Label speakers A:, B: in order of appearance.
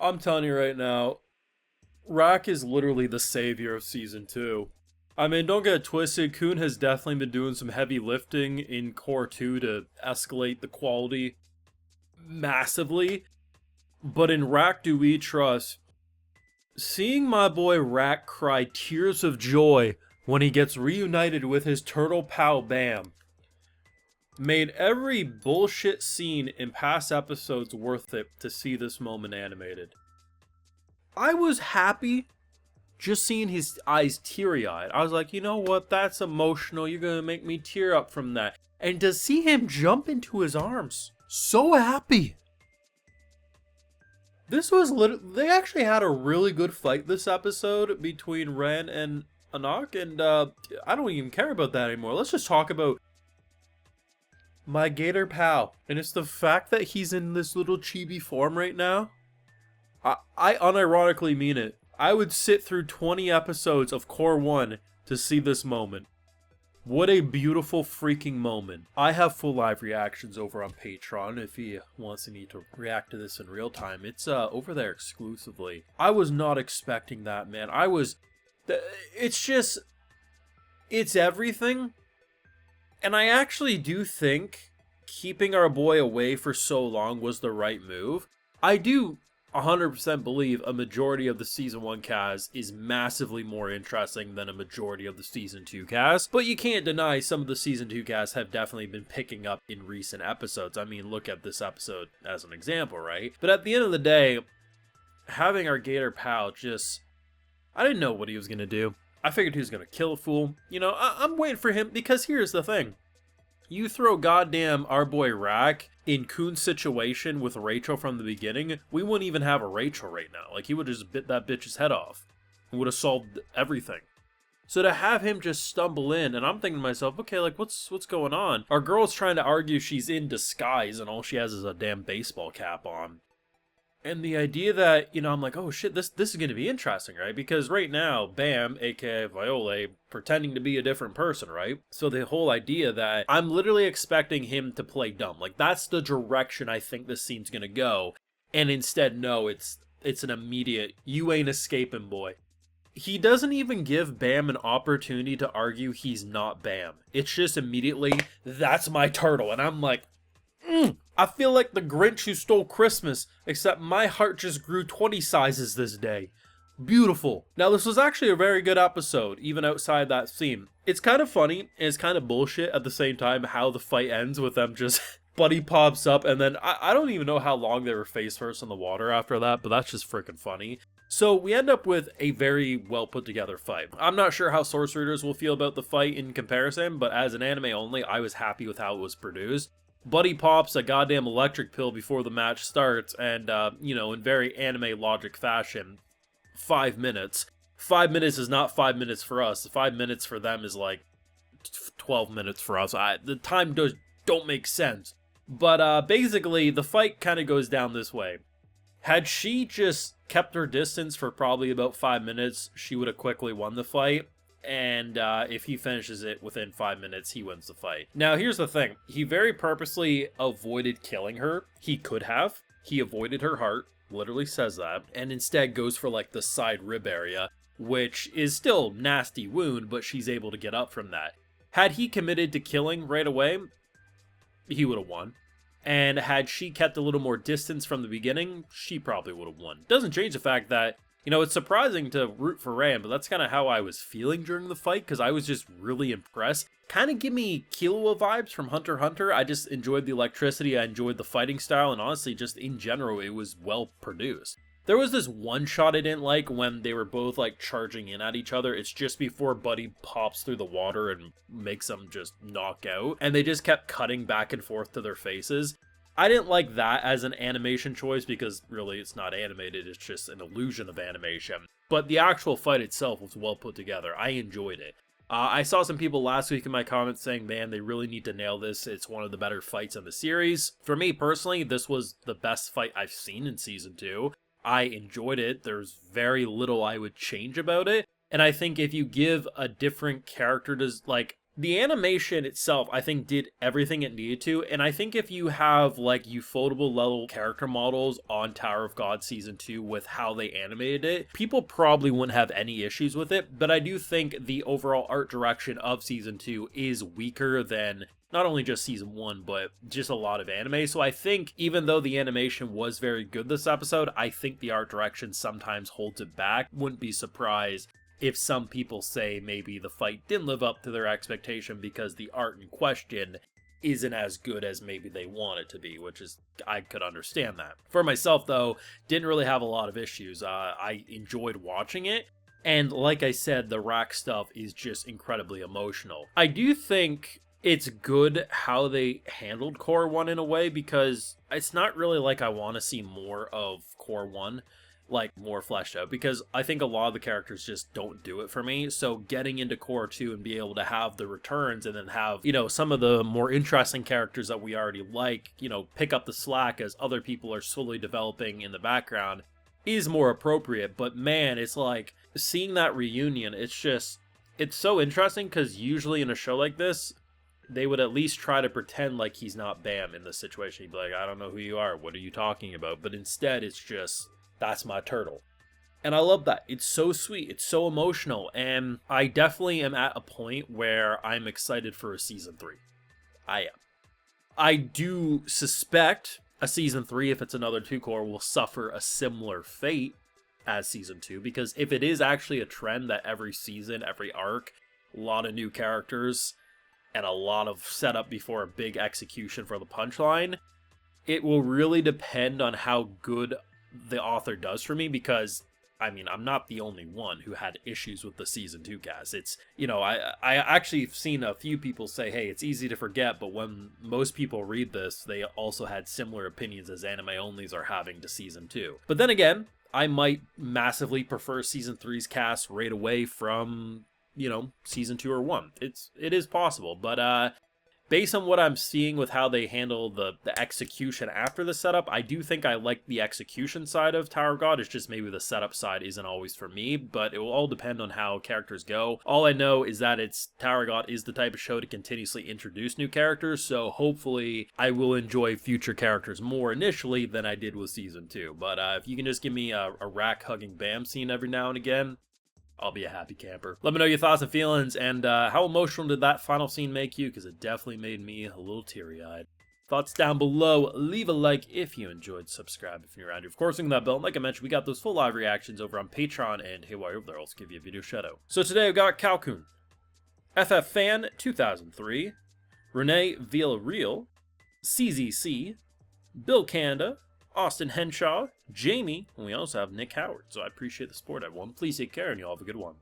A: I'm telling you right now, Rack is literally the savior of season 2. I mean, don't get it twisted, Kun has definitely been doing some heavy lifting in Core 2 to escalate the quality massively. But in Rack Do We Trust, seeing my boy Rack cry tears of joy when he gets reunited with his turtle pal Bam made every bullshit scene in past episodes worth it to see this moment animated. I was happy just seeing his eyes teary-eyed. I was like, you know what, that's emotional, you're gonna make me tear up from that. And to see him jump into his arms, so happy. This was they actually had a really good fight this episode between Ren and Anak, and I don't even care about that anymore. Let's just talk about my Gator pal. And it's the fact that he's in this little chibi form right now. I unironically mean it. I would sit through 20 episodes of Core 1 to see this moment. What a beautiful freaking moment. I have full live reactions over on Patreon if he wants me to react to this in real time. It's over there exclusively. I was not expecting that, man. It's just, it's everything. And I actually do think keeping our boy away for so long was the right move. I do 100% believe a majority of the Season 1 cast is massively more interesting than a majority of the Season 2 cast, but you can't deny some of the Season 2 casts have definitely been picking up in recent episodes. I mean, look at this episode as an example, right? But at the end of the day, having our Gator pal just... I didn't know what he was going to do. I figured he was going to kill a fool. You know, I'm waiting for him, because here's the thing. You throw goddamn our boy Rack in Kun's situation with Rachel from the beginning, we wouldn't even have a Rachel right now. Like, he would have just bit that bitch's head off. And would have solved everything. So to have him just stumble in, and I'm thinking to myself, okay, like, what's going on? Our girl's trying to argue she's in disguise, and all she has is a damn baseball cap on. And the idea that, you know, I'm like, oh shit, this is going to be interesting, right? Because right now, Bam, aka Viola, pretending to be a different person, right? So the whole idea that I'm literally expecting him to play dumb. Like, that's the direction I think this scene's going to go. And instead, no, it's an immediate, you ain't escaping, boy. He doesn't even give Bam an opportunity to argue he's not Bam. It's just immediately, that's my turtle. And I'm like, I feel like the Grinch who stole Christmas, except my heart just grew 20 sizes this day. Beautiful. Now, this was actually a very good episode, even outside that scene. It's kind of funny, and it's kind of bullshit at the same time how the fight ends with them just... Buddy pops up, and then I don't even know how long they were face first in the water after that, but that's just freaking funny. So we end up with a very well put together fight. I'm not sure how source readers will feel about the fight in comparison, but as an anime only, I was happy with how it was produced. Buddy pops a goddamn electric pill before the match starts, and, you know, in very anime logic fashion, 5 minutes. 5 minutes is not 5 minutes for us. 5 minutes for them is like 12 minutes for us. The time don't make sense. But basically, the fight kind of goes down this way. Had she just kept her distance for probably about 5 minutes, she would have quickly won the fight. And if he finishes it within 5 minutes, he wins the fight. Now, here's the thing. He very purposely avoided killing her. He could have. He avoided her heart, literally says that, and instead goes for, like, the side rib area, which is still nasty wound, but she's able to get up from that. Had he committed to killing right away, he would have won. And had she kept a little more distance from the beginning, she probably would have won. Doesn't change the fact that, you know, it's surprising to root for Ran, but that's kind of how I was feeling during the fight, because I was just really impressed. Kind of give me Killua vibes from Hunter x Hunter. I just enjoyed the electricity, I enjoyed the fighting style, and honestly, just in general, it was well produced. There was this one shot I didn't like when they were both, like, charging in at each other. It's just before Buddy pops through the water and makes them just knock out, and they just kept cutting back and forth to their faces. I didn't like that as an animation choice because really it's not animated, it's just an illusion of animation. But the actual fight itself was well put together. I enjoyed it. I saw some people last week in my comments saying, man, they really need to nail this. It's one of the better fights in the series. For me personally, this was the best fight I've seen in Season 2. I enjoyed it. There's very little I would change about it. And I think if you give a different character to, like, The animation itself, I think, did everything it needed to, and I think if you have, like, ufotable level character models on Tower of God Season 2 with how they animated it, people probably wouldn't have any issues with it, but I do think the overall art direction of Season 2 is weaker than not only just Season 1, but just a lot of anime, so I think even though the animation was very good this episode, I think the art direction sometimes holds it back. Wouldn't be surprised if some people say maybe the fight didn't live up to their expectation because the art in question isn't as good as maybe they want it to be, which is, I could understand that. For myself, though, didn't really have a lot of issues. I enjoyed watching it, and like I said, the rack stuff is just incredibly emotional. I do think it's good how they handled Core 1 in a way, because it's not really like I want to see more of Core 1, like more fleshed out, because I think a lot of the characters just don't do it for me. So getting into Core 2 and be able to have the returns and then have, you know, some of the more interesting characters that we already like, you know, pick up the slack as other people are slowly developing in the background is more appropriate. But man, it's like seeing that reunion, it's so interesting, because usually in a show like this, they would at least try to pretend like he's not Bam in this situation. He'd be like, I don't know who you are, what are you talking about? But instead, it's just, that's my turtle. And I love that. It's so sweet. It's so emotional. And I definitely am at a point where I'm excited for a season 3. I am. I do suspect a season 3, if it's another 2-core, will suffer a similar fate as season 2. Because if it is actually a trend that every season, every arc, a lot of new characters, and a lot of setup before a big execution for the punchline, it will really depend on how good the author does for me, because I mean, I'm not the only one who had issues with the season 2 cast. It's, you know, I actually have seen a few people say, hey, it's easy to forget, but when most people read this, they also had similar opinions as anime onlys are having to season 2. But then again, I might massively prefer season 3's cast right away from, you know, season 2 or 1. It is possible, but based on what I'm seeing with how they handle the execution after the setup, I do think I like the execution side of Tower of God. It's just maybe the setup side isn't always for me, but it will all depend on how characters go. All I know is that Tower of God is the type of show to continuously introduce new characters, so hopefully I will enjoy future characters more initially than I did with Season 2. But if you can just give me a rack-hugging Bam scene every now and again, I'll be a happy camper. Let me know your thoughts and feelings, and how emotional did that final scene make you, because it definitely made me a little teary-eyed. Thoughts down below. Leave a like if you enjoyed. Subscribe if you're around here. Of course, ring that bell. And like I mentioned, we got those full live reactions over on Patreon, and hey, while you're over there, I'll also give you a video shout-out. So today I've got Calcoon, FF Fan 2003, Renee Villarreal, CZC, Bill Kanda, Austin Henshaw, Jamie, and we also have Nick Howard. So I appreciate the support, everyone. Please take care, and you all have a good one.